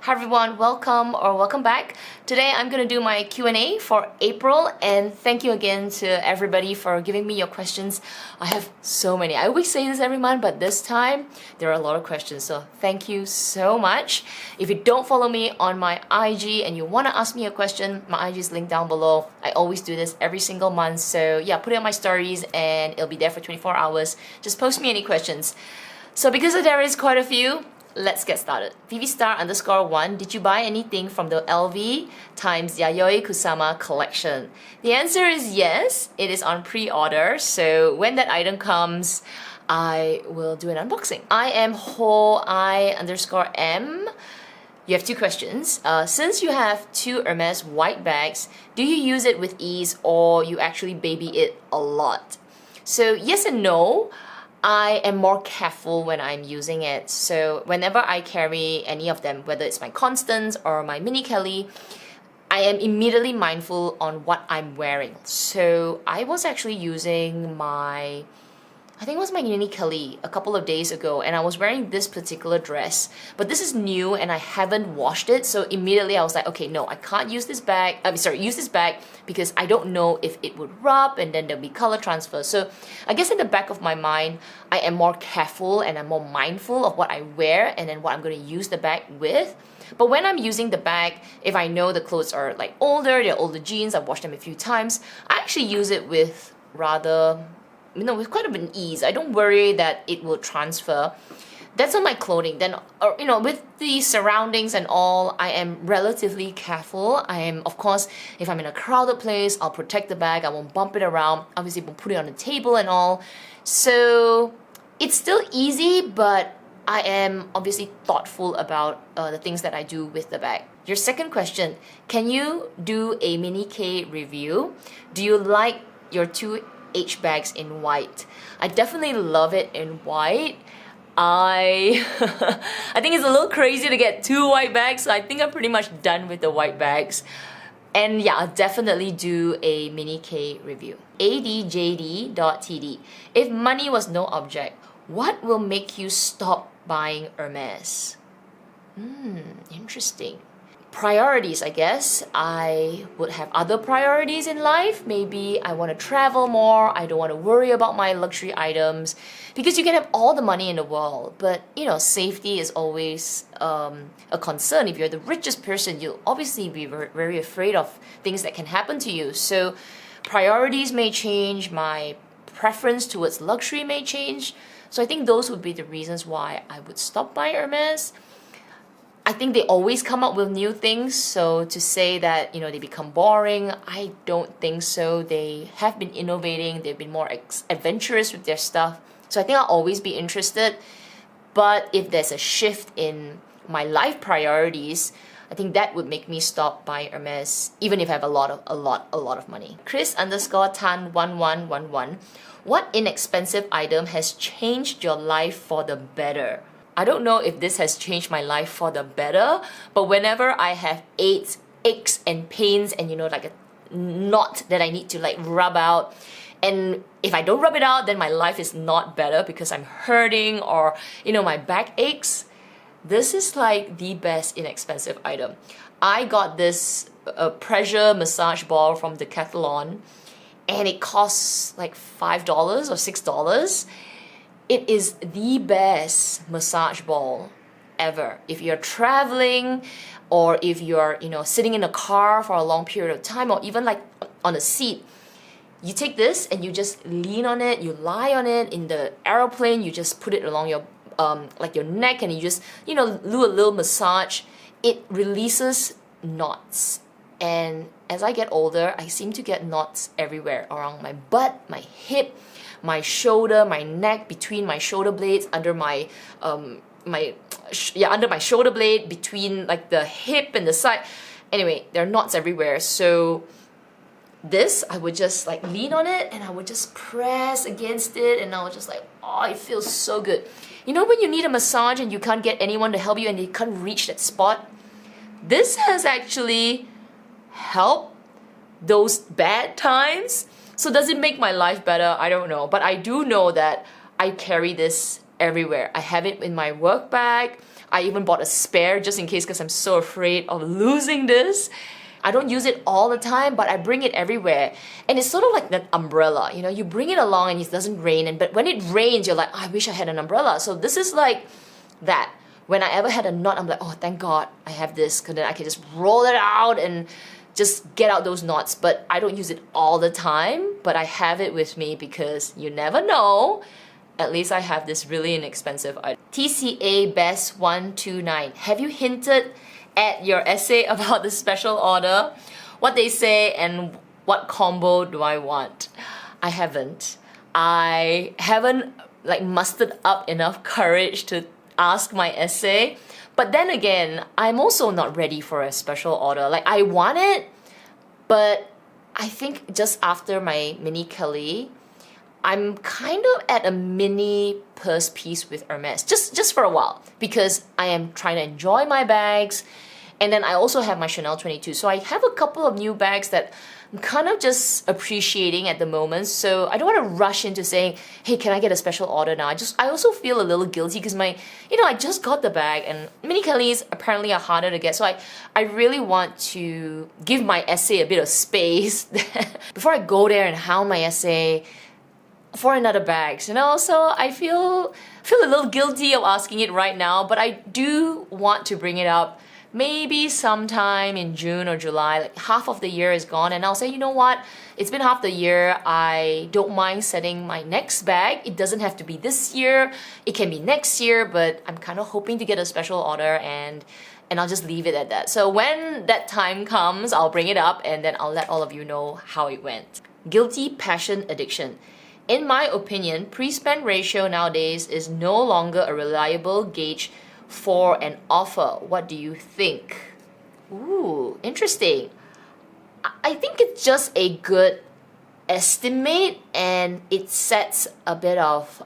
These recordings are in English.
Hi everyone, welcome back. Today I'm going to do my Q&A for April, and thank you again to everybody for giving me your questions. I have so many. I always say this every month, but this time there are a lot of questions, so thank you so much. If you don't follow me on my IG and you want to ask me a question, my IG is linked down below. I always do this every single month, so yeah, put it on my stories and it'll be there for 24 hours. Just post me any questions. So because there is quite a few, let's get started. VVstar_1, did you buy anything from the LV times Yayoi Kusama collection? The answer is yes, it is on pre-order, so when that item comes, I will do an unboxing. I am HoI_M. You have two questions. Since you have two Hermes white bags, do you use it with ease or you actually baby it a lot? So yes and no. I am more careful when I'm using it. So whenever I carry any of them, whether it's my Constance or my Mini Kelly, I am immediately mindful on what I'm wearing. So I was actually using my, I think it was my Mini Kelly a couple of days ago, and I was wearing this particular dress, but this is new and I haven't washed it, so immediately I was like, okay, no, I can't use this bag, use this bag because I don't know if it would rub and then there'll be color transfer. So I guess in the back of my mind, I am more careful and I'm more mindful of what I wear and then what I'm going to use the bag with. But when I'm using the bag, if I know the clothes are like older, they're older jeans, I've washed them a few times, I actually use it with with quite a bit of ease. I don't worry that it will transfer. That's on my clothing. Then, with the surroundings and all, I am relatively careful. I am, of course, if I'm in a crowded place, I'll protect the bag. I won't bump it around. Obviously, won't put it on the table and all. So it's still easy, but I am obviously thoughtful about the things that I do with the bag. Your second question, can you do a Mini K review? Do you like your two H bags in white? I definitely love it in white. I think it's a little crazy to get two white bags, so I think I'm pretty much done with the white bags. And yeah, I'll definitely do a Mini K review. ADJD.TD. If money was no object, what will make you stop buying Hermes? Interesting. Priorities, I guess. I would have other priorities in life. Maybe I want to travel more. I don't want to worry about my luxury items, because you can have all the money in the world, but safety is always a concern. If you're the richest person, you'll obviously be very afraid of things that can happen to you. So priorities may change, my preference towards luxury may change. So I think those would be the reasons why I would stop buying Hermes. I think they always come up with new things, so to say that they become boring, I don't think so. They have been innovating, they've been more adventurous with their stuff, so I think I'll always be interested. But if there's a shift in my life priorities, I think that would make me stop buying Hermes, even if I have a lot of money. Chris_Tan1111. What inexpensive item has changed your life for the better? I don't know if this has changed my life for the better, but whenever I have aches and pains and like a knot that I need to rub out, and if I don't rub it out, then my life is not better because I'm hurting or my back aches, this is like the best inexpensive item. I got this pressure massage ball from Decathlon, and it costs like $5 or $6. It is the best massage ball ever. If you're traveling, or if you're sitting in a car for a long period of time, or even like on a seat, you take this and you just lean on it, you lie on it. In the aeroplane, you just put it along your your neck, and you just do a little massage. It releases knots, and as I get older, I seem to get knots everywhere, around my butt, my hip, my shoulder, my neck, between my shoulder blades, under my under my shoulder blade, between the hip and the side. Anyway, there are knots everywhere. So this, I would just lean on it and I would just press against it, and I was just oh, it feels so good. When you need a massage and you can't get anyone to help you and you can't reach that spot, this has actually helped those bad times. So does it make my life better? I don't know. But I do know that I carry this everywhere. I have it in my work bag. I even bought a spare just in case because I'm so afraid of losing this. I don't use it all the time, but I bring it everywhere. And it's sort of like that umbrella, you know, you bring it along and it doesn't rain, but when it rains, you're like, oh, I wish I had an umbrella. So this is like that. When I ever had a knot, I'm like, oh, thank God I have this, because then I can just roll it out and just get out those knots. But I don't use it all the time, but I have it with me because you never know. At least I have this really inexpensive item. TCA Best 129. Have you hinted at your essay about the special order, what they say, and what combo do I want? I haven't. I haven't like mustered up enough courage to ask my essay. But then again, I'm also not ready for a special order. Like, I want it, but I think just after my mini Kelly, I'm kind of at a mini purse piece with Hermes, just for a while, because I am trying to enjoy my bags. And then I also have my Chanel 22. So I have a couple of new bags that I'm kind of just appreciating at the moment. So I don't want to rush into saying, hey, can I get a special order now? I also feel a little guilty because I just got the bag, and mini Kellys apparently are harder to get. So I really want to give my essay a bit of space before I go there and hound my essay for another bag, you know? So I feel a little guilty of asking it right now, but I do want to bring it up maybe sometime in June or July. Like, half of the year is gone, and I'll say, you know what? It's been half the year. I don't mind setting my next bag. It doesn't have to be this year. It can be next year, but I'm kind of hoping to get a special order, and I'll just leave it at that. So when that time comes, I'll bring it up, and then I'll let all of you know how it went. Guilty passion addiction. In my opinion, Prespan Ratio nowadays is no longer a reliable gauge for an offer. What do you think? Ooh, interesting. I think it's just a good estimate, and it sets a bit of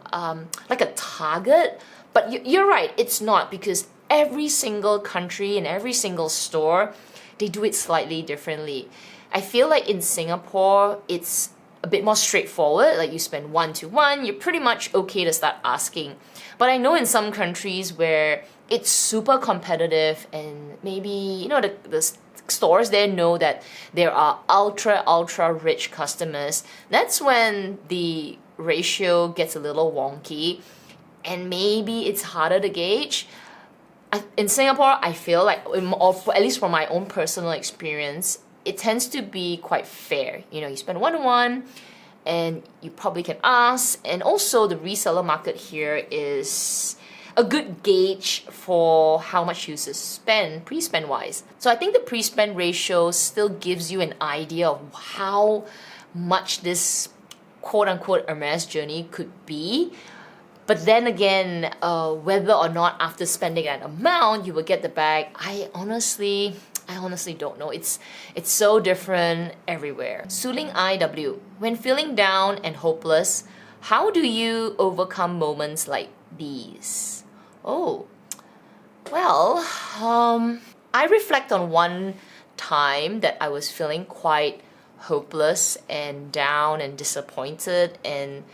like a target. But you're right, it's not, because every single country and every single store, they do it slightly differently. I feel like in Singapore, it's a bit more straightforward. Like, you spend 1 to 1, you're pretty much okay to start asking. But I know in some countries where it's super competitive, and maybe, you know, the stores there know that there are ultra rich customers. That's when the ratio gets a little wonky, and maybe it's harder to gauge. In Singapore, I feel like, or at least from my own personal experience, it tends to be quite fair. You know, you spend 1 to 1, and you probably can ask. And also, the reseller market here is a good gauge for how much you spend pre-spend wise. So I think the pre-spend ratio still gives you an idea of how much this quote-unquote Hermes journey could be. But then again, whether or not after spending that amount you will get the bag, I honestly don't know. It's so different everywhere. Suling IW. When feeling down and hopeless, how do you overcome moments like these? Oh, well, I reflect on one time that I was feeling quite hopeless and down and disappointed and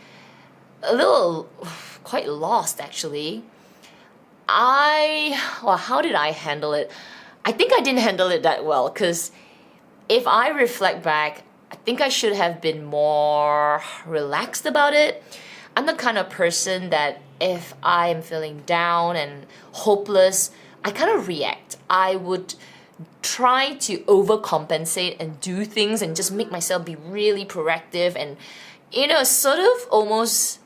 a little quite lost, actually. How did I handle it? I think I didn't handle it that well, because if I reflect back, I think I should have been more relaxed about it. I'm the kind of person that if I am feeling down and hopeless, I kind of react. I would try to overcompensate and do things and just make myself be really proactive and, you know, sort of almost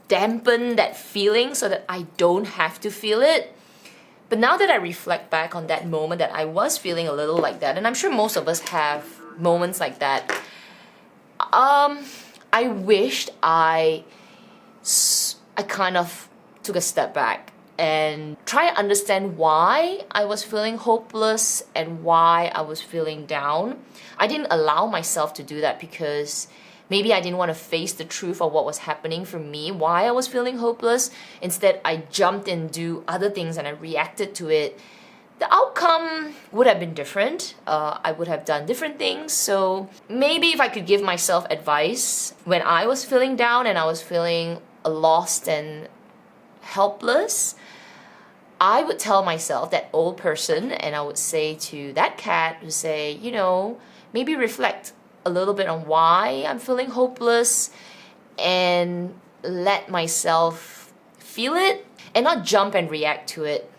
dampen that feeling so that I don't have to feel it. But now that I reflect back on that moment that I was feeling a little like that, and I'm sure most of us have moments like that, I wished I kind of took a step back and try to understand why I was feeling hopeless and why I was feeling down. I didn't allow myself to do that because maybe I didn't want to face the truth of what was happening for me, why I was feeling hopeless. Instead, I jumped and do other things and I reacted to it. The outcome would have been different. I would have done different things. So maybe if I could give myself advice when I was feeling down and I was feeling lost and helpless, I would tell myself, that old person, and I would say to that cat, to say, you know, maybe reflect a little bit on why I'm feeling hopeless and let myself feel it and not jump and react to it.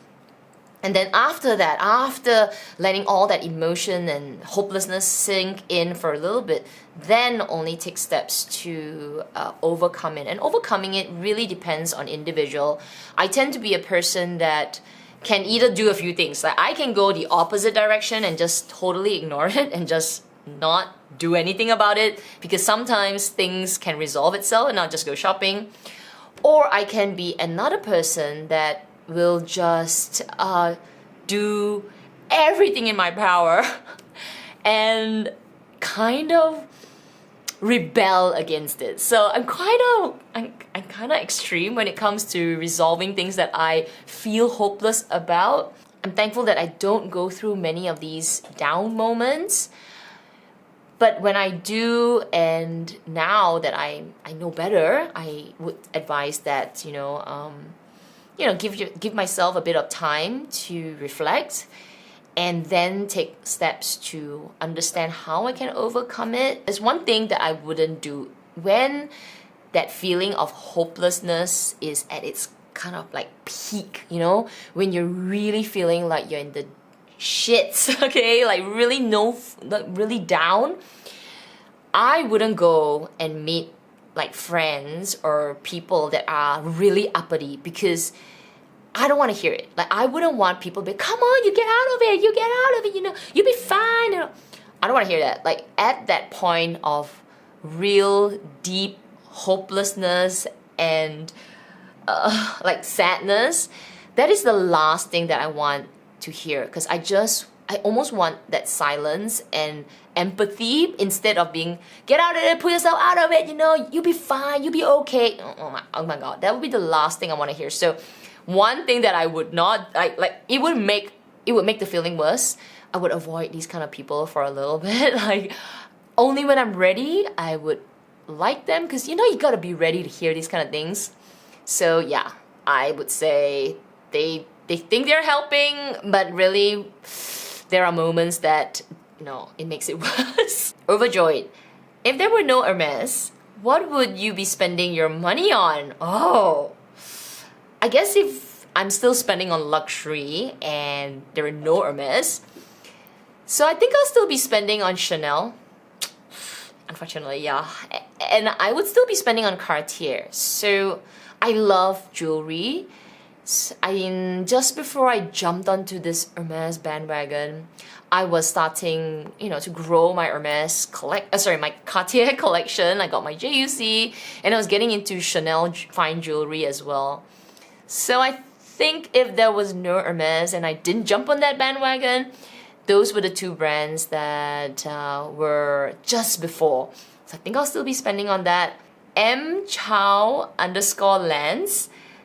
And then after that, after letting all that emotion and hopelessness sink in for a little bit, then only take steps to overcome it. And overcoming it really depends on individual. I tend to be a person that can either do a few things. Like I can go the opposite direction and just totally ignore it and just not do anything about it, because sometimes things can resolve itself and not just go shopping. Or I can be another person that will just do everything in my power and kind of rebel against it. So I'm kind of extreme when it comes to resolving things that I feel hopeless about. I'm thankful that I don't go through many of these down moments. But when I do, and now that I know better, I would advise that, give myself a bit of time to reflect and then take steps to understand how I can overcome it. There's one thing that I wouldn't do when that feeling of hopelessness is at its kind of like peak, when you're really feeling like you're in the shits, okay, like really down. I wouldn't go and meet like friends or people that are really uppity, because I don't want to hear it. Like I wouldn't want people to be, come on, you get out of it, you'll be fine. I don't want to hear that. Like at that point of real deep hopelessness and like sadness, that is the last thing that I want to hear, because I almost want that silence and empathy instead of being, get out of it, put yourself out of it, you'll be fine, you'll be okay. Oh my god, that would be the last thing I want to hear. So one thing that I would not, it would make the feeling worse. I would avoid these kind of people for a little bit. Like only when I'm ready, I would like them, because you gotta be ready to hear these kind of things. So yeah, I would say they think they're helping, but really there are moments that it makes it worse. Overjoyed. If there were no Hermes, what would you be spending your money on? Oh, I guess if I'm still spending on luxury and there are no Hermes, so I think I'll still be spending on Chanel. Unfortunately, yeah. And I would still be spending on Cartier. So I love jewelry. Just before I jumped onto this Hermes bandwagon, I was starting, to grow my my Cartier collection. I got my JUC, and I was getting into Chanel fine jewelry as well. So I think if there was no Hermes and I didn't jump on that bandwagon, those were the two brands that were just before. So I think I'll still be spending on that. mchow_lens.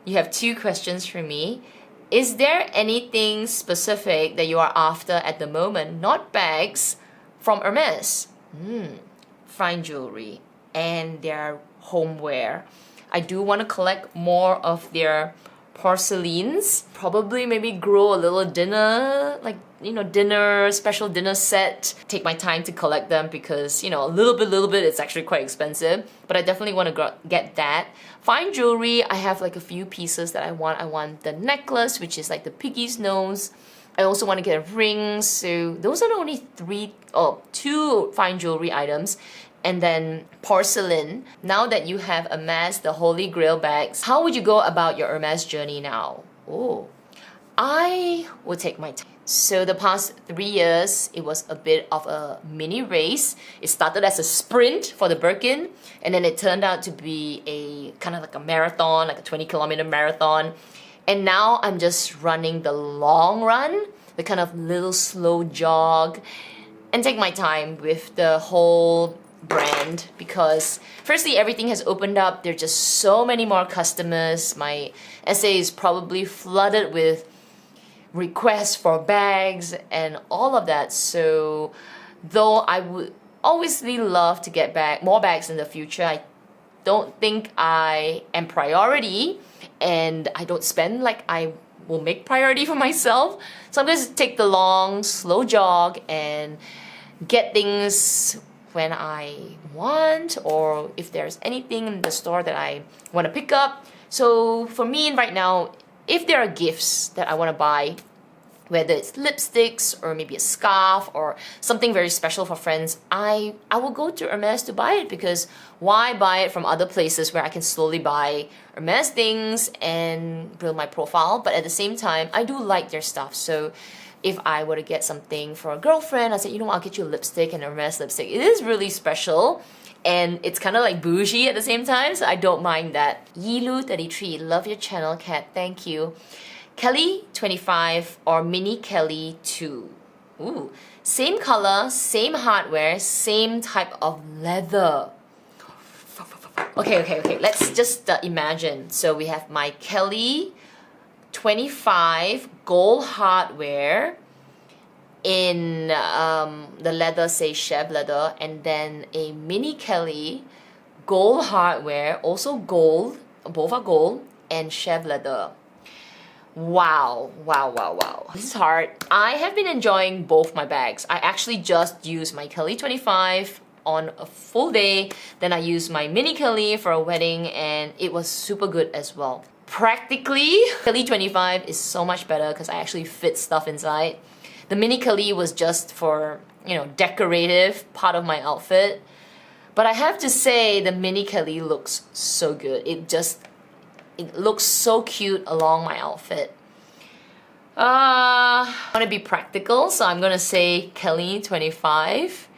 You have 2 questions for me. Is there anything specific that you are after at the moment? Not bags, from Hermes. Fine jewelry and their homeware. I do want to collect more of their porcelains. Probably maybe grow a little dinner, special dinner set. Take my time to collect them because, a little bit, it's actually quite expensive. But I definitely want to get that. Fine jewelry, I have like a few pieces that I want. I want the necklace, which is like the piggy's nose. I also want to get a ring. So those are the only 2 fine jewelry items. And then porcelain. Now that you have amassed the holy grail bags, how would you go about your Hermes journey now? Oh, I would take my time. So the past 3 years, it was a bit of a mini race. It started as a sprint for the Birkin, and then it turned out to be a kind of like a marathon, like a 20-kilometer marathon. And now I'm just running the long run, the kind of little slow jog, and take my time with the whole brand, because firstly, everything has opened up. There are just so many more customers. My essay is probably flooded with requests for bags and all of that. So though I would obviously love to get more bags in the future, I don't think I am priority, and I don't spend like I will make priority for myself. So I'm going to take the long, slow jog and get things when I want, or if there's anything in the store that I want to pick up. So for me right now, if there are gifts that I want to buy, whether it's lipsticks or maybe a scarf or something very special for friends, I will go to Hermes to buy it, because why buy it from other places where I can slowly buy Hermes things and build my profile? But at the same time, I do like their stuff. So if I were to get something for a girlfriend, I said, you know what, I'll get you a lipstick, and a Hermes lipstick. It is really special, and it's kind of like bougie at the same time, so I don't mind that. Yilu33, love your channel, Kat, thank you. Kelly 25 or Mini Kelly 2. Ooh, same color, same hardware, same type of leather. Okay, let's just imagine. So we have my Kelly 25 gold hardware in the leather, say Chev leather, and then a Mini Kelly gold hardware, also gold, both are gold, and Chev leather. Wow. This is hard. I have been enjoying both my bags. I actually just used my Kelly 25 on a full day. Then I used my Mini Kelly for a wedding, and it was super good as well. Practically, Kelly 25 is so much better because I actually fit stuff inside. The Mini Kelly was just for, you know, decorative part of my outfit. But I have to say, the Mini Kelly looks so good. It looks so cute along my outfit. I want to be practical, so I'm gonna say Kelly 25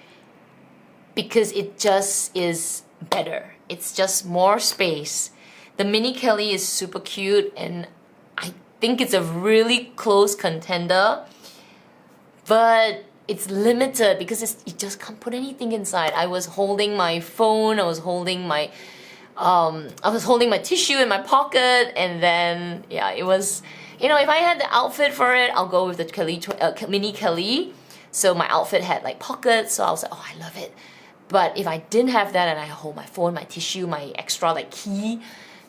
because it just is better. It's just more space. The Mini Kelly is super cute, and I think it's a really close contender, but it's limited because you just can't put anything inside. I was holding my phone, I was holding my tissue in my pocket, and then yeah, it was, you know, if I had the outfit for it, I'll go with the Mini Kelly. So my outfit had like pockets, so I was like, oh, I love it. But if I didn't have that and I hold my phone, my tissue, my extra like key,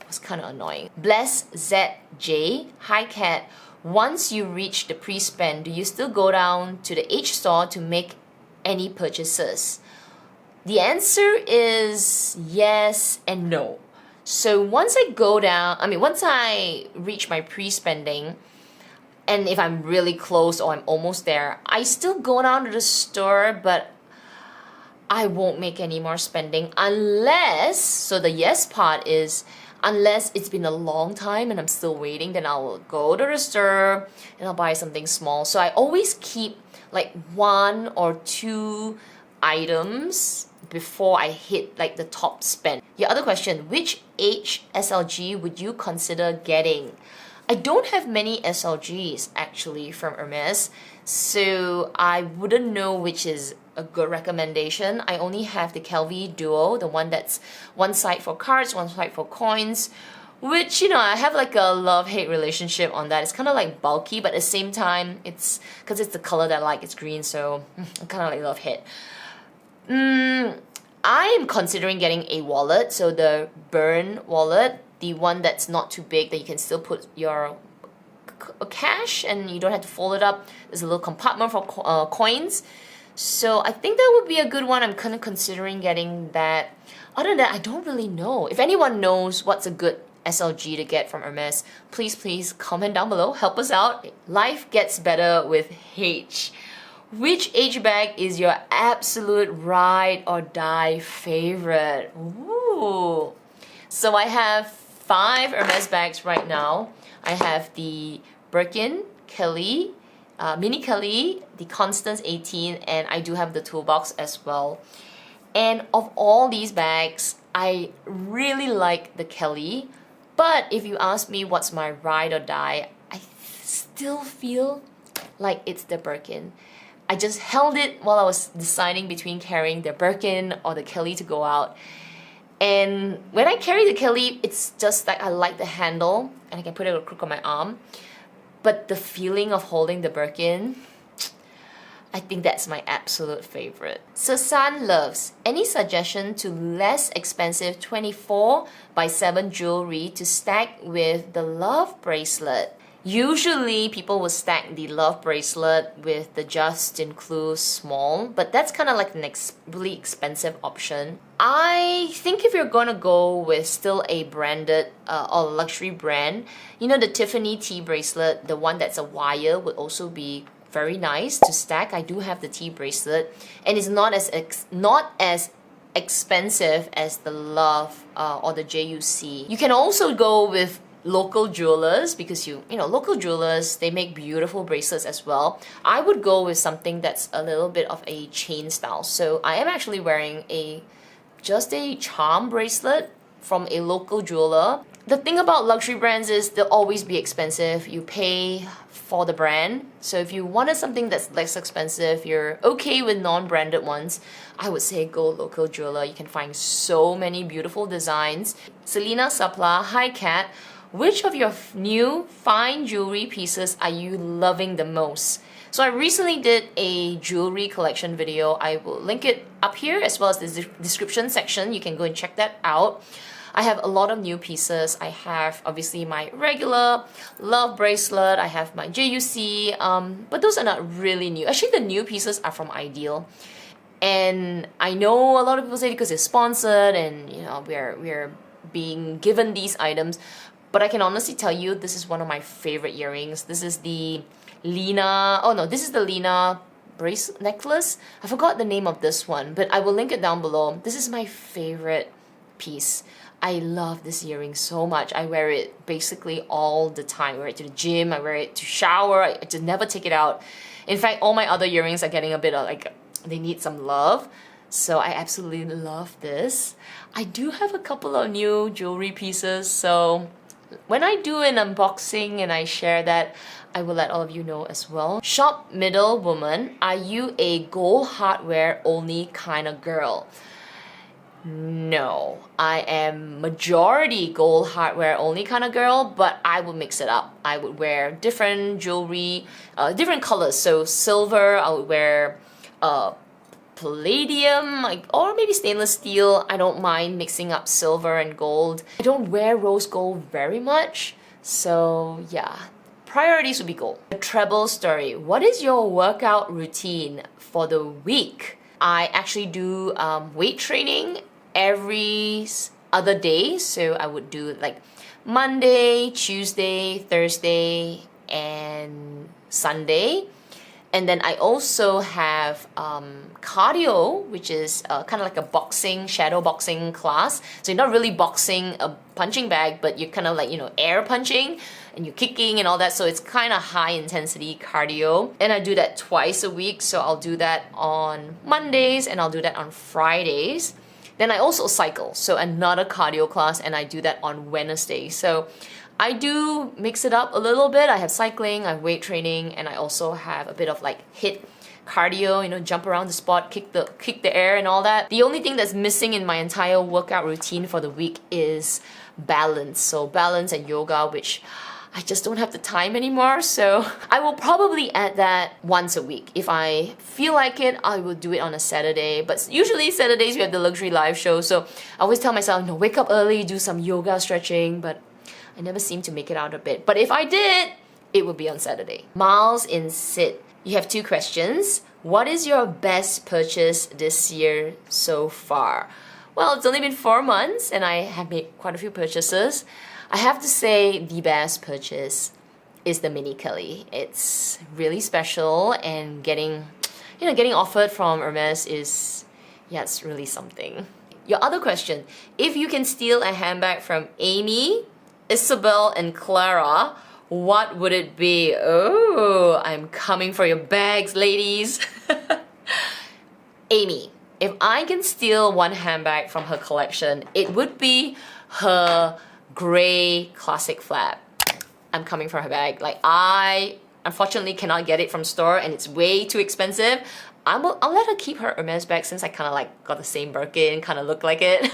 it was kind of annoying. Bless ZJ, hi Kat. Once you reach the pre-spend, do you still go down to the H store to make any purchases? The answer is yes and no. So once I reach my pre-spending, and if I'm really close or I'm almost there, I still go down to the store, but I won't make any more spending unless, so the yes part is, unless it's been a long time and I'm still waiting, then I'll go to the store and I'll buy something small. So I always keep like 1 or 2 items before I hit like the top spend. Your other question, which H SLG would you consider getting? I don't have many SLGs actually from Hermes, so I wouldn't know which is a good recommendation. I only have the Kelvy Duo, the one that's one side for cards, one side for coins, which, you know, I have like a love-hate relationship on that. It's kind of like bulky, but at the same time, it's because it's the color that I like, it's green, so I kind of like love-hate. I am considering getting a wallet, so the Burn wallet, the one that's not too big, that you can still put your cash and you don't have to fold it up. There's a little compartment for coins. So I think that would be a good one. I'm kind of considering getting that. Other than that, I don't really know. If anyone knows what's a good SLG to get from Hermes, please comment down below. Help us out. Life gets better with H. Which H bag is your absolute ride or die favorite? Ooh. So I have 5 Hermes bags right now. I have the Birkin, Kelly, Mini Kelly, the Constance 18, and I do have the toolbox as well. And of all these bags, I really like the Kelly, but if you ask me what's my ride or die, I still feel like it's the Birkin. I just held it while I was deciding between carrying the Birkin or the Kelly to go out. And when I carry the Kelly, it's just like I like the handle and I can put it a crook on my arm. But the feeling of holding the Birkin, I think that's my absolute favorite. Susan loves, any suggestion to less expensive 24/7 jewelry to stack with the love bracelet? Usually people will stack the love bracelet with the just include small, but that's kind of like an really expensive option. I think if you're gonna go with still a branded or luxury brand, you know, the Tiffany T bracelet, the one that's a wire, would also be very nice to stack. I do have the T bracelet, and it's not as expensive as the Love or the JUC. You can also go with local jewelers because you know, local jewelers, they make beautiful bracelets as well. I would go with something that's a little bit of a chain style. So I am actually wearing just a charm bracelet from a local jeweler. The thing about luxury brands is they'll always be expensive. You pay for the brand. So if you wanted something that's less expensive, you're okay with non-branded ones, I would say go local jeweler. You can find so many beautiful designs. Selena Sapla, hi Kat. Which of your new fine jewelry pieces are you loving the most? So I recently did a jewelry collection video. I will link it up here as well as the description section. You can go and check that out. I have a lot of new pieces. I have obviously my regular love bracelet. I have my JUC, but those are not really new. Actually, the new pieces are from Ideal. And I know a lot of people say because it's sponsored and you know we're being given these items. But I can honestly tell you, this is one of my favorite earrings. This is the Lena, this is the Lena necklace. I forgot the name of this one, but I will link it down below. This is my favorite piece. I love this earring so much. I wear it basically all the time. I wear it to the gym, I wear it to shower, I just never take it out. In fact, all my other earrings are getting a bit of they need some love. So I absolutely love this. I do have a couple of new jewelry pieces, so when I do an unboxing and I share that, I will let all of you know as well. Shop Middle Woman, are you a gold hardware only kind of girl? No, I am majority gold hardware only kind of girl, but I would mix it up. I would wear different jewelry, different colors. So silver, I would wear palladium, or maybe stainless steel. I don't mind mixing up silver and gold. I don't wear rose gold very much, so yeah, priorities would be gold. A treble story. What is your workout routine for the week? I actually do weight training every other day, so I would do like Monday, Tuesday, Thursday, and Sunday. And then I also have cardio, which is kind of like a boxing, shadow boxing class. So you're not really boxing a punching bag, but you're kind of like, you know, air punching and you're kicking and all that. So it's kind of high intensity cardio. And I do that twice a week. So I'll do that on Mondays and I'll do that on Fridays. Then I also cycle. So another cardio class, and I do that on Wednesday. So I do mix it up a little bit. I have cycling, I have weight training, and I also have a bit of like HIIT cardio, you know, jump around the spot, kick the air and all that. The only thing that's missing in my entire workout routine for the week is balance. So balance and yoga, which I just don't have the time anymore. So I will probably add that once a week. If I feel like it, I will do it on a Saturday. But usually Saturdays we have the luxury live show. So I always tell myself, no, wake up early, do some yoga stretching, but I never seem to make it out of bed. But if I did, it would be on Saturday. Miles in Sid. You have two questions. What is your best purchase this year so far? Well, it's only been 4 months and I have made quite a few purchases. I have to say the best purchase is the Mini Kelly. It's really special, and getting offered from Hermes is, yeah, it's really something. Your other question, if you can steal a handbag from Amy, Isabel, and Clara, what would it be? Oh, I'm coming for your bags, ladies. Amy, if I can steal one handbag from her collection, it would be her gray classic flap. I'm coming for her bag. Like, I unfortunately cannot get it from store and it's way too expensive. I'll let her keep her Hermes bag since I kind of like got the same Birkin, kind of look like it.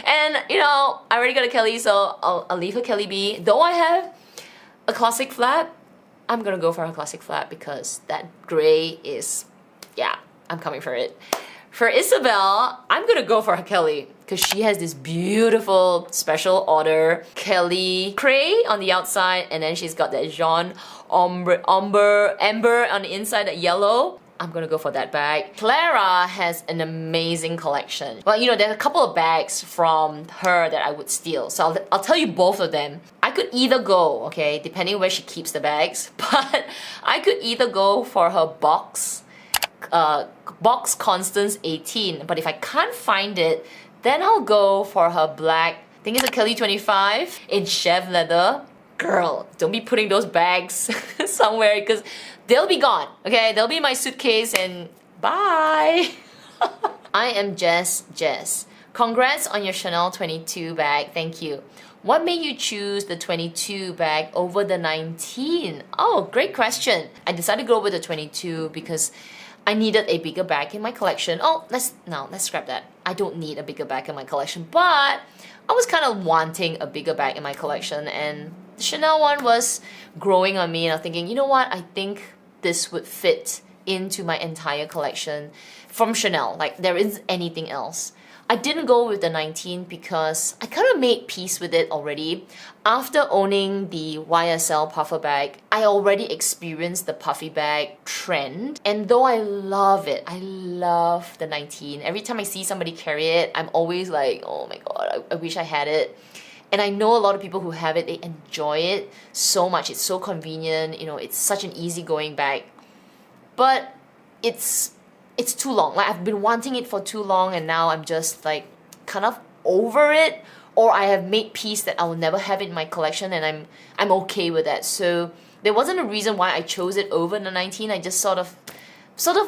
And you know, I already got a Kelly, so I'll leave her Kelly be. Though I have a classic flap, I'm gonna go for her classic flap because that gray is, yeah, I'm coming for it. For Isabel, I'm gonna go for her Kelly because she has this beautiful special order Kelly Cray on the outside, and then she's got that Jean Amber on the inside, that yellow. I'm gonna go for that bag. Clara has an amazing collection. Well, you know, there's a couple of bags from her that I would steal. So I'll tell you both of them. I could either go, okay, depending where she keeps the bags, but I could either go for her box Constance 18. But if I can't find it, then I'll go for her black, I think it's a Kelly 25 in chef leather. Girl, don't be putting those bags somewhere because they'll be gone, okay? They'll be in my suitcase and bye. I am Jess. Congrats on your Chanel 22 bag, thank you. What made you choose the 22 bag over the 19? Oh, great question. I decided to go with the 22 because I needed a bigger bag in my collection. Oh, let's scrap that. I don't need a bigger bag in my collection, but I was kind of wanting a bigger bag in my collection, and the Chanel one was growing on me, and I'm thinking, you know what, I think this would fit into my entire collection from Chanel. Like, there isn't anything else. I didn't go with the 19 because I kind of made peace with it already. After owning the YSL puffer bag, I already experienced the puffy bag trend. And though I love it, I love the 19. Every time I see somebody carry it, I'm always like, oh my god, I wish I had it. And I know a lot of people who have it, they enjoy it so much. It's so convenient, you know, it's such an easygoing bag. But it's too long. Like, I've been wanting it for too long, and now I'm just like kind of over it, or I have made peace that I will never have it in my collection, and I'm okay with that. So there wasn't a reason why I chose it over the 19. I just sort of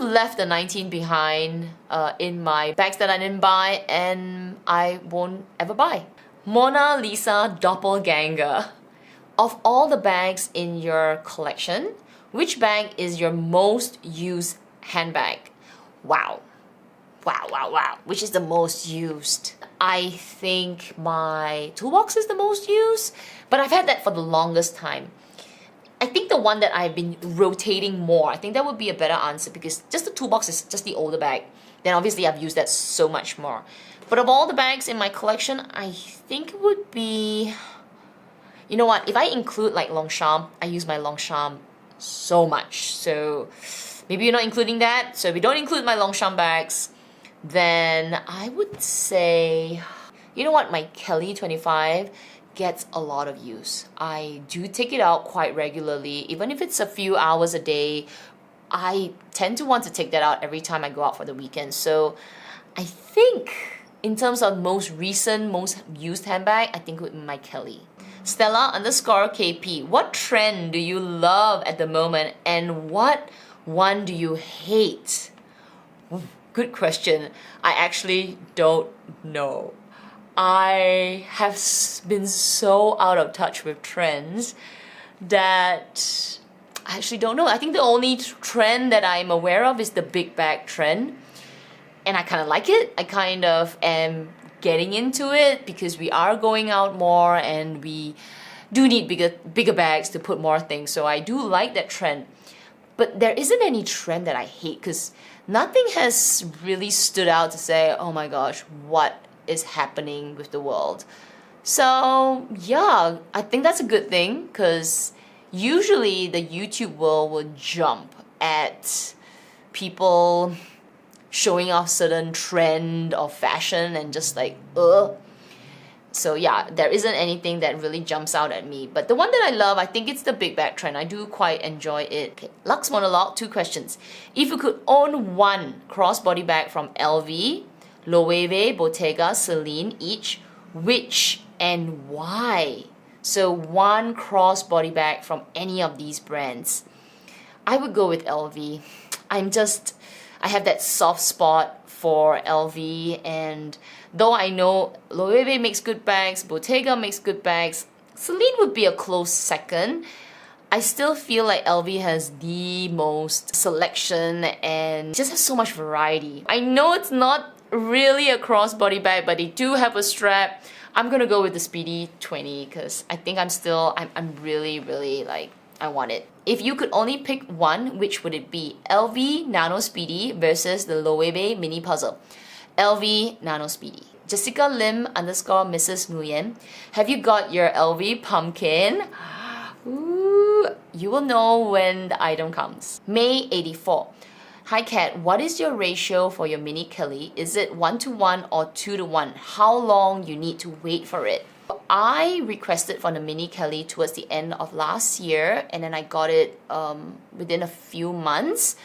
left the 19 behind in my bags that I didn't buy, and I won't ever buy. Mona Lisa Doppelganger. Of all the bags in your collection, which bag is your most used handbag? Wow. Which is the most used? I think my toolbox is the most used, but I've had that for the longest time. I think the one that I've been rotating more, I think that would be a better answer, because just the toolbox is just the older bag. Then obviously I've used that so much more. But of all the bags in my collection, I think it would be... You know what, if I include like Longchamp, I use my Longchamp so much. So maybe you're not including that. So if you don't include my Longchamp bags, then I would say, you know what, my Kelly 25 gets a lot of use. I do take it out quite regularly. Even if it's a few hours a day, I tend to want to take that out every time I go out for the weekend. So I think in terms of most recent, most used handbag, I think with my Kelly. Stella_KP, what trend do you love at the moment, and what one do you hate? Good question. I actually don't know. I have been so out of touch with trends that I actually don't know. I think the only trend that I'm aware of is the big bag trend, and I kind of like it. I kind of am getting into it because we are going out more and we do need bigger bags to put more things. So I do like that trend. But there isn't any trend that I hate, because nothing has really stood out to say, oh my gosh, what is happening with the world? So yeah, I think that's a good thing, because usually the YouTube world will jump at people showing off certain trend or fashion and just like, ugh. So yeah, there isn't anything that really jumps out at me. But the one that I love, I think it's the big bag trend. I do quite enjoy it. Okay. Lux Monologue, 2 questions. If you could own one crossbody bag from LV, Loewe, Bottega, Celine each, which and why? So one crossbody bag from any of these brands. I would go with LV. I have that soft spot for LV, and though I know Loewe makes good bags, Bottega makes good bags, Celine would be a close second. I still feel like LV has the most selection and just has so much variety. I know it's not really a crossbody bag, but they do have a strap. I'm gonna go with the Speedy 20 because I think I'm really like, I want it. If you could only pick one, which would it be? LV Nano Speedy versus the Loewe Mini Puzzle. LV Nano Speedy. Jessica Lim underscore Mrs. Nguyen. Have you got your LV pumpkin? Ooh, you will know when the item comes. May 84. Hi Kat, what is your ratio for your mini Kelly? Is it 1:1 or 2:1? How long you need to wait for it? I requested for the mini Kelly towards the end of last year, and then I got it within a few months.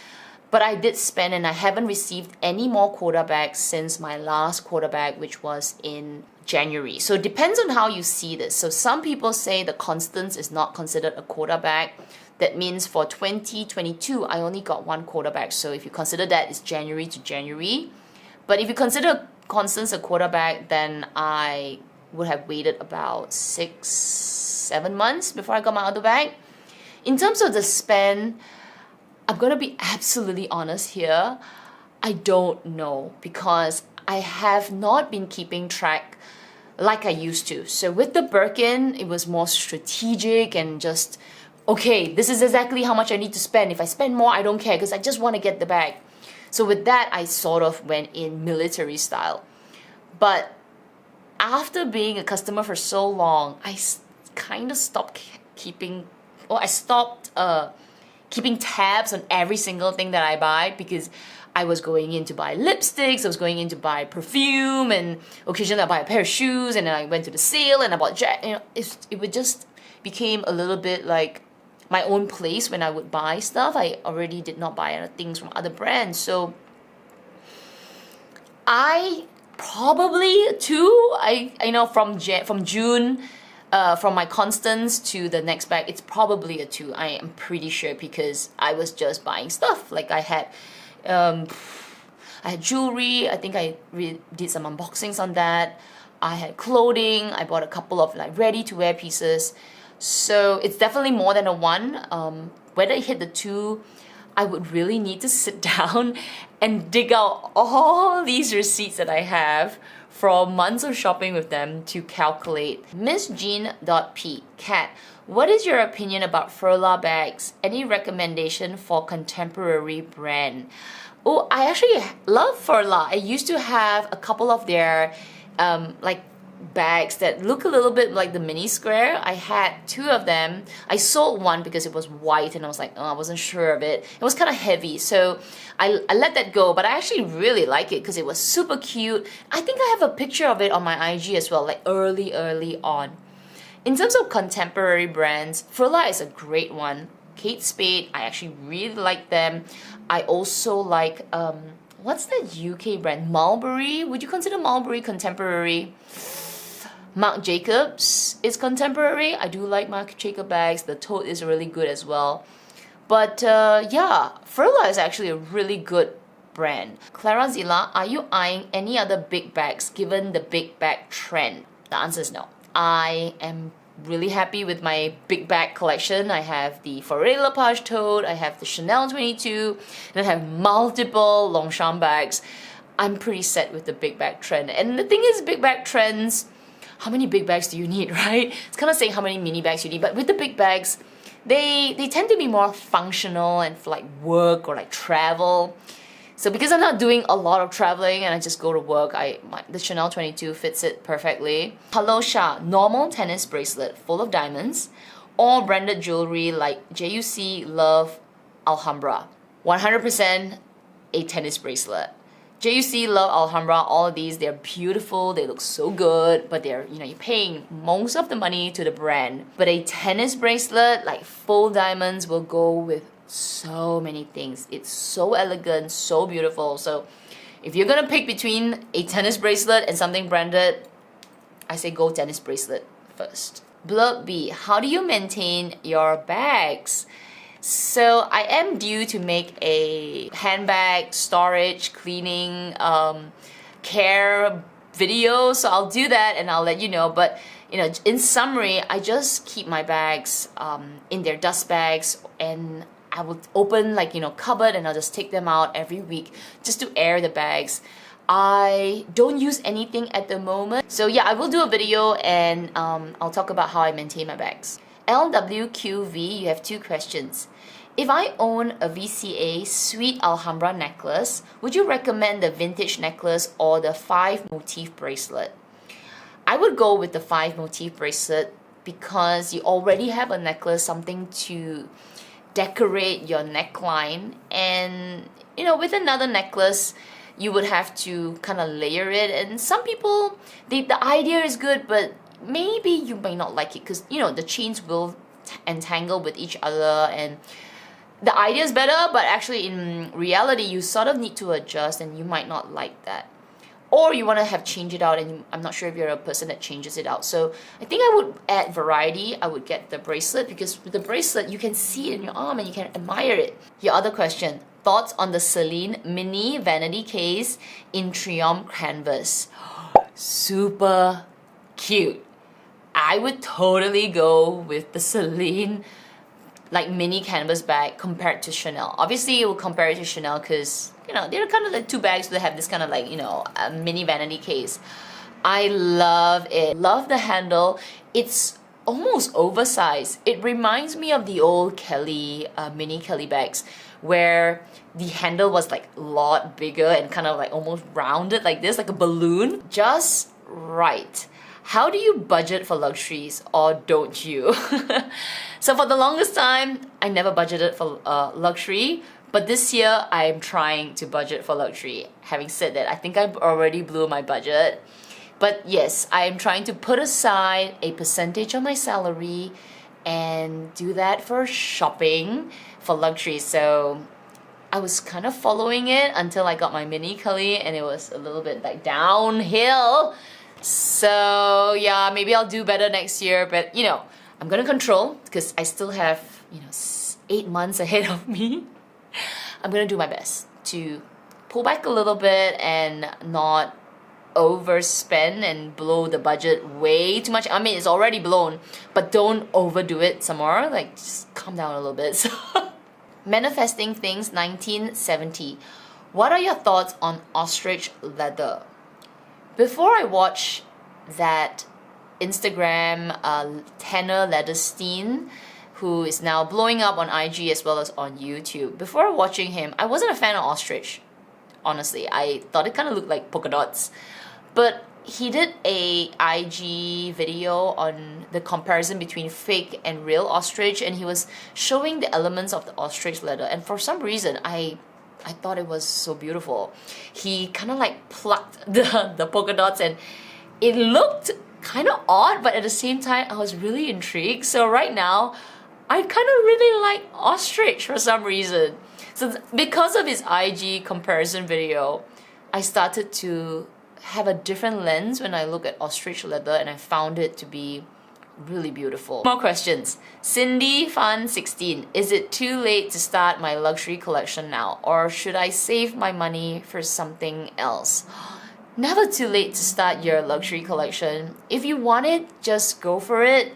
But I did spend, and I haven't received any more quota bags since my last quota bag, which was in January. So it depends on how you see this. So some people say the Constance is not considered a quota bag. That means for 2022, I only got one quota bag. So if you consider that, it's January to January. But if you consider Constance a quota bag, then I would have waited about 6-7 months before I got my other bag. In terms of the spend, I'm gonna be absolutely honest here. I don't know, because I have not been keeping track like I used to. So with the Birkin, it was more strategic and just, okay, this is exactly how much I need to spend. If I spend more, I don't care because I just want to get the bag. So with that, I sort of went in military style. But after being a customer for so long, I kind of stopped keeping tabs on every single thing that I buy, because I was going in to buy lipsticks, I was going in to buy perfume, and occasionally I buy a pair of shoes, and then I went to the sale and I bought it would just became a little bit like my own place when I would buy stuff. I already did not buy other things from other brands. So I probably I know from June, from my Constance to the next bag, it's probably a 2. I am pretty sure, because I was just buying stuff. Like I had jewelry. I think I did some unboxings on that. I had clothing. I bought a couple of like ready-to-wear pieces. So it's definitely more than a 1. Whether it hit the 2, I would really need to sit down and dig out all these receipts that I have from months of shopping with them to calculate. Miss Jean.P. Kat, what is your opinion about Furla bags? Any recommendation for contemporary brand? Oh, I actually love Furla. I used to have a couple of their like bags that look a little bit like the mini square. I had 2 of them. I sold one because it was white and I was like, oh, I wasn't sure of it. It was kind of heavy, so I let that go, but I actually really like it because it was super cute. I think I have a picture of it on my IG as well, like early on. In terms of contemporary brands, Furla is a great one. Kate Spade, I actually really like them. I also like, what's that UK brand? Mulberry? Would you consider Mulberry contemporary? Marc Jacobs is contemporary. I do like Marc Jacobs bags. The tote is really good as well. But yeah, Furla is actually a really good brand. Clara Zila, are you eyeing any other big bags given the big bag trend? The answer is no. I am really happy with my big bag collection. I have the Foray Lepage tote, I have the Chanel 22, and I have multiple Longchamp bags. I'm pretty set with the big bag trend. And the thing is, big bag trends, how many big bags do you need, right? It's kind of saying how many mini bags you need, but with the big bags, they tend to be more functional and for like work or like travel. So because I'm not doing a lot of traveling and I just go to work, the Chanel 22 fits it perfectly. Hello Shah, normal tennis bracelet full of diamonds or branded jewelry like JUC, Love, Alhambra. 100% a tennis bracelet. JUC, Love, Alhambra, all of these, they're beautiful, they look so good, but they're, you're paying most of the money to the brand. But a tennis bracelet, like full diamonds, will go with so many things. It's so elegant, so beautiful. So if you're gonna pick between a tennis bracelet and something branded, I say go tennis bracelet first. Blurb B, how do you maintain your bags? So I am due to make a handbag storage, cleaning, care video. So I'll do that and I'll let you know. But in summary, I just keep my bags in their dust bags, and I will open cupboard and I'll just take them out every week just to air the bags. I don't use anything at the moment. So yeah, I will do a video and I'll talk about how I maintain my bags. LWQV, you have 2 questions. If I own a VCA Sweet Alhambra necklace, would you recommend the vintage necklace or the 5 motif bracelet? I would go with the 5 motif bracelet because you already have a necklace, something to decorate your neckline, and with another necklace you would have to kind of layer it, and some people, the idea is good, but maybe you may not like it because the chains will entangle with each other, and the idea is better, but actually in reality you sort of need to adjust and you might not like that. Or you want to change it out, and I'm not sure if you're a person that changes it out. So I think I would add variety. I would get the bracelet because with the bracelet you can see it in your arm and you can admire it. Your other question, thoughts on the Celine mini vanity case in Triumph canvas. Super cute. I would totally go with the Celine mini canvas bag compared to Chanel. Obviously, you will compare it to Chanel because they're kind of like two bags that have this kind of a mini vanity case. I love it. Love the handle. It's almost oversized. It reminds me of the old Kelly mini Kelly bags where the handle was a lot bigger and kind of almost rounded like this, like a balloon. Just right. How do you budget for luxuries, or don't you? So for the longest time, I never budgeted for luxury, but this year I'm trying to budget for luxury. Having said that, I think I already blew my budget. But yes, I'm trying to put aside a percentage of my salary and do that for shopping for luxury. So I was kind of following it until I got my mini Kelly, and it was a little bit downhill. So yeah, maybe I'll do better next year, but I'm gonna control because I still have 8 months ahead of me. I'm gonna do my best to pull back a little bit and not overspend and blow the budget way too much. I mean, it's already blown, but don't overdo it some more. Just calm down a little bit. So Manifesting Things 1970. What are your thoughts on ostrich leather? Before I watch that Instagram Tanner Lederstein, who is now blowing up on IG as well as on YouTube, before watching him, I wasn't a fan of ostrich. Honestly, I thought it kind of looked like polka dots. But he did a IG video on the comparison between fake and real ostrich, and he was showing the elements of the ostrich leather, and for some reason I thought it was so beautiful. He kind of plucked the polka dots, and it looked kind of odd, but at the same time I was really intrigued. So right now I kind of really like ostrich for some reason. So because of his IG comparison video, I started to have a different lens when I look at ostrich leather, and I found it to be really beautiful. More questions. Cindy Fan 16. Is it too late to start my luxury collection now, or should I save my money for something else? Never too late to start your luxury collection. If you want it, just go for it.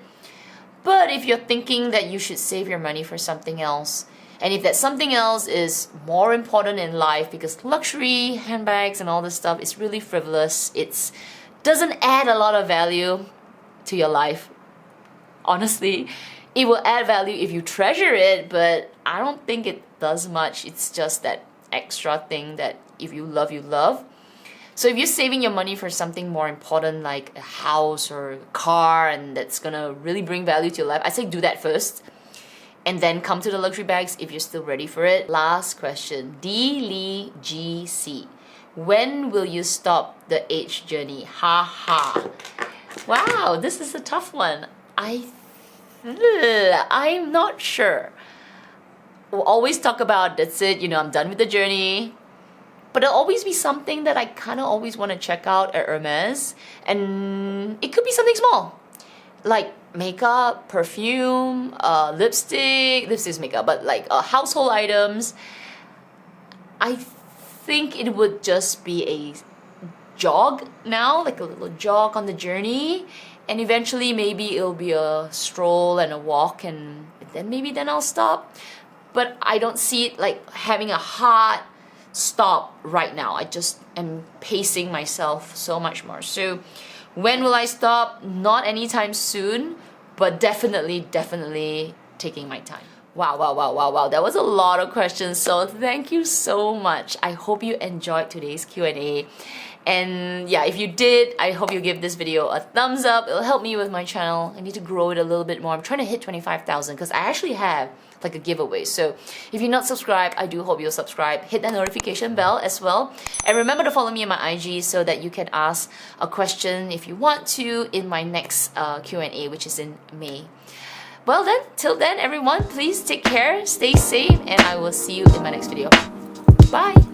But if you're thinking that you should save your money for something else, and if that something else is more important in life, because luxury, handbags and all this stuff is really frivolous, it doesn't add a lot of value to your life. Honestly, it will add value if you treasure it, but I don't think it does much. It's just that extra thing that if you love, you love. So if you're saving your money for something more important like a house or a car, and that's gonna really bring value to your life, I say do that first and then come to the luxury bags if you're still ready for it. Last question. D. Lee GC. When will you stop the age journey? Ha ha. Wow, this is a tough one. I'm not sure. We'll always talk about, that's it, I'm done with the journey. But there'll always be something that I kind of always want to check out at Hermes. And it could be something small, like makeup, perfume, lipstick's makeup, but household items. I think it would just be a jog now, like a little jog on the journey. And eventually maybe it'll be a stroll and a walk, and then I'll stop. But I don't see it like having a hard stop right now. I just am pacing myself so much more. So when will I stop? Not anytime soon, but definitely taking my time. Wow. That was a lot of questions. So thank you so much. I hope you enjoyed today's Q&A. And yeah, if you did, I hope you give this video a thumbs up. It'll help me with my channel. I need to grow it a little bit more. I'm trying to hit 25,000 because I actually have like a giveaway. So if you're not subscribed, I do hope you'll subscribe. Hit that notification bell as well. And remember to follow me on my IG so that you can ask a question if you want to in my next Q&A, which is in May. Well then, till then everyone, please take care, stay safe, and I will see you in my next video. Bye!